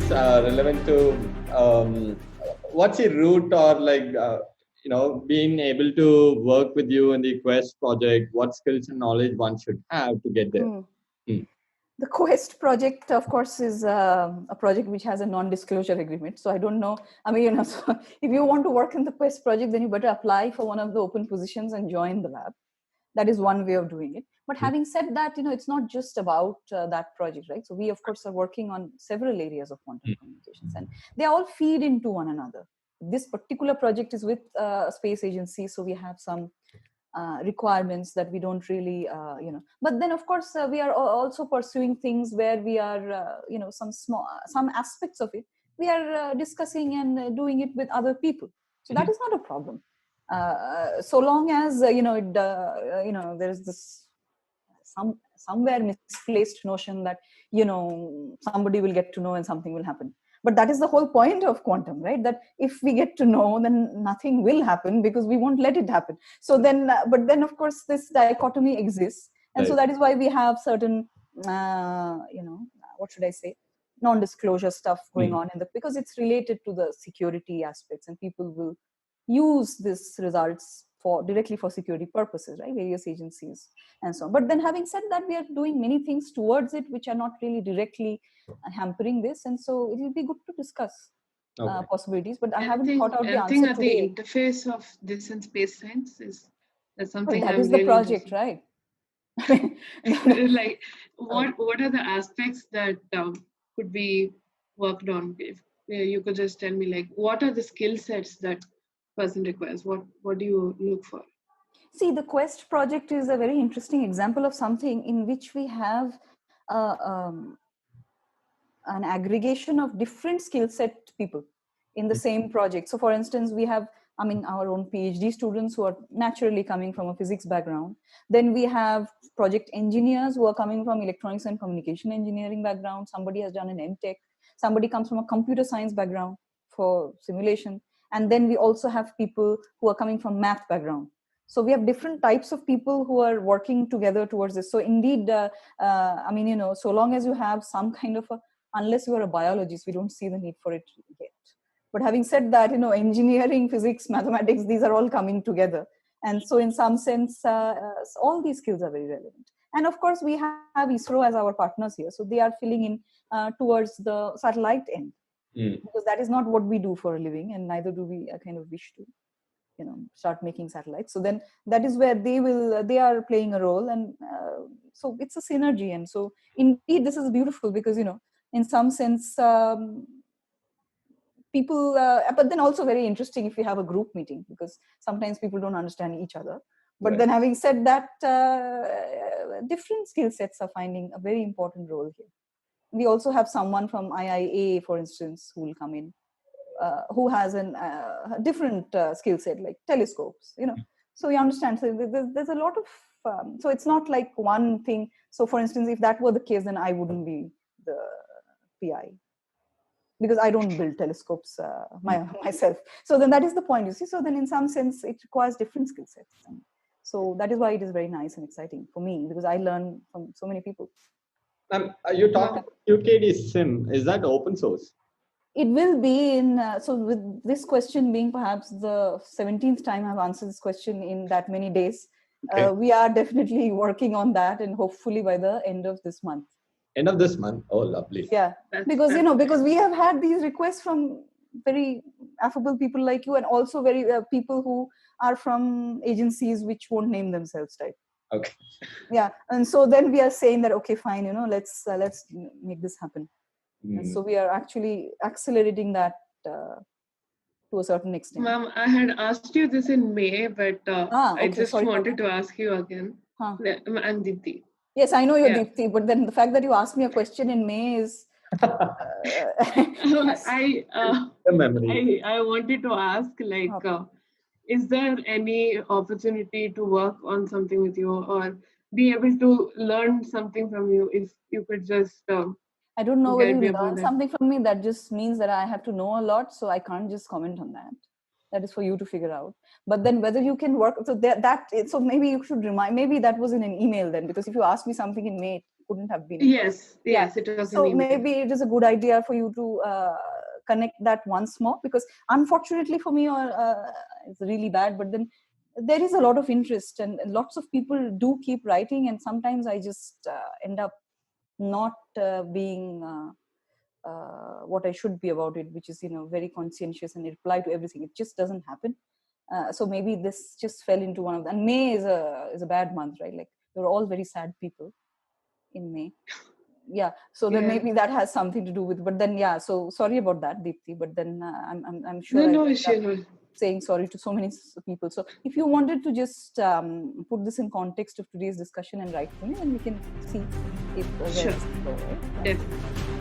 is relevant to what's the route or being able to work with you in the Quest project. What skills and knowledge one should have to get there? The Quest project, of course, is a project which has a non-disclosure agreement. So I don't know. I mean, so if you want to work in the Quest project, then you better apply for one of the open positions and join the lab. That is one way of doing it. But having said that, it's not just about that project, right? So we, of course, are working on several areas of quantum communications, and they all feed into one another. This particular project is with space agency, so we have some requirements that we don't really, But then, of course, we are also pursuing things where we are, some aspects of it we are discussing and doing it with other people. So that is not a problem. So long as there's this somewhere misplaced notion that somebody will get to know and something will happen. But that is the whole point of quantum, right? That if we get to know, then nothing will happen because we won't let it happen. So then, but then, of course, this dichotomy exists, and so that is why we have certain, what should I say, non-disclosure stuff going on because it's related to the security aspects, and people will use these results directly for security purposes, right? Various agencies and so on. But then, having said that, we are doing many things towards it which are not really directly hampering this, and so it will be good to discuss possibilities. But I haven't thought out the answer today. The interface of this and space science is something that is the project, right? Like, what are the aspects that could be worked on? If you could just tell me, like, what are the skill sets that person requires? What do you look for? See, the Quest project is a very interesting example of something in which we have an aggregation of different skill set people in the same project. So for instance, we have our own PhD students who are naturally coming from a physics background. Then we have project engineers who are coming from electronics and communication engineering background. Somebody has done an MTech. Somebody comes from a computer science background for simulation. And then we also have people who are coming from math background. So we have different types of people who are working together towards this. So indeed, so long as you have some kind of unless you are a biologist, we don't see the need for it yet. But having said that, engineering, physics, mathematics, these are all coming together. And so in some sense, all these skills are very relevant. And of course, we have ISRO as our partners here. So they are filling in towards the satellite end. Because that is not what we do for a living, and neither do we kind of wish to start making satellites. So then that is where they are playing a role, and so it's a synergy. And so indeed this is beautiful because in some sense people but then also very interesting if you have a group meeting, because sometimes people don't understand each other. But then having said that, different skill sets are finding a very important role here. We also have someone from IIA, for instance, who will come in, who has a different skill set, like telescopes, So you understand, so there's a lot of, so it's not like one thing. So for instance, if that were the case, then I wouldn't be the PI, because I don't build telescopes myself. So then that is the point, you see. So then in some sense, it requires different skill sets. And so that is why it is very nice and exciting for me, because I learn from so many people. You talked about QKD SIM. Is that open source? It will be in, so with this question being perhaps the 17th time I've answered this question in that many days, we are definitely working on that, and hopefully by the end of this month. End of this month? Oh, lovely. Yeah, because, because we have had these requests from very affable people like you, and also very people who are from agencies which won't name themselves, right? Okay. Yeah, and so then we are saying that, okay, fine, let's make this happen. And so we are actually accelerating that to a certain extent. Ma'am, I had asked you this in May, but I just wanted to ask you again. I'm Dipti. Yes, I know you're Dipti, but then the fact that you asked me a question in May is... I wanted to ask, like, is there any opportunity to work on something with you, or be able to learn something from you, if you could just... I don't know whether you learn something from me. That just means that I have to know a lot, so I can't just comment on that. That is for you to figure out. But then whether you can work, so maybe you should remind, maybe that was in an email then, because if you asked me something in May, couldn't have been. Yes, it was so an email. Maybe it is a good idea for you to connect that once more, because unfortunately for me, it's really bad, but then there is a lot of interest, and lots of people do keep writing, and sometimes I just end up not being what I should be about it, which is, very conscientious and reply to everything. It just doesn't happen. So maybe this just fell into one of them. And May is a bad month, right? Like, you're all very sad people in May. Yeah, so then maybe that has something to do with. But then, so sorry about that, Deepti. But then I'm sure no issue. Saying sorry to so many people. So if you wanted to just put this in context of today's discussion and write to me, then we can see if sure. Right? Definitely.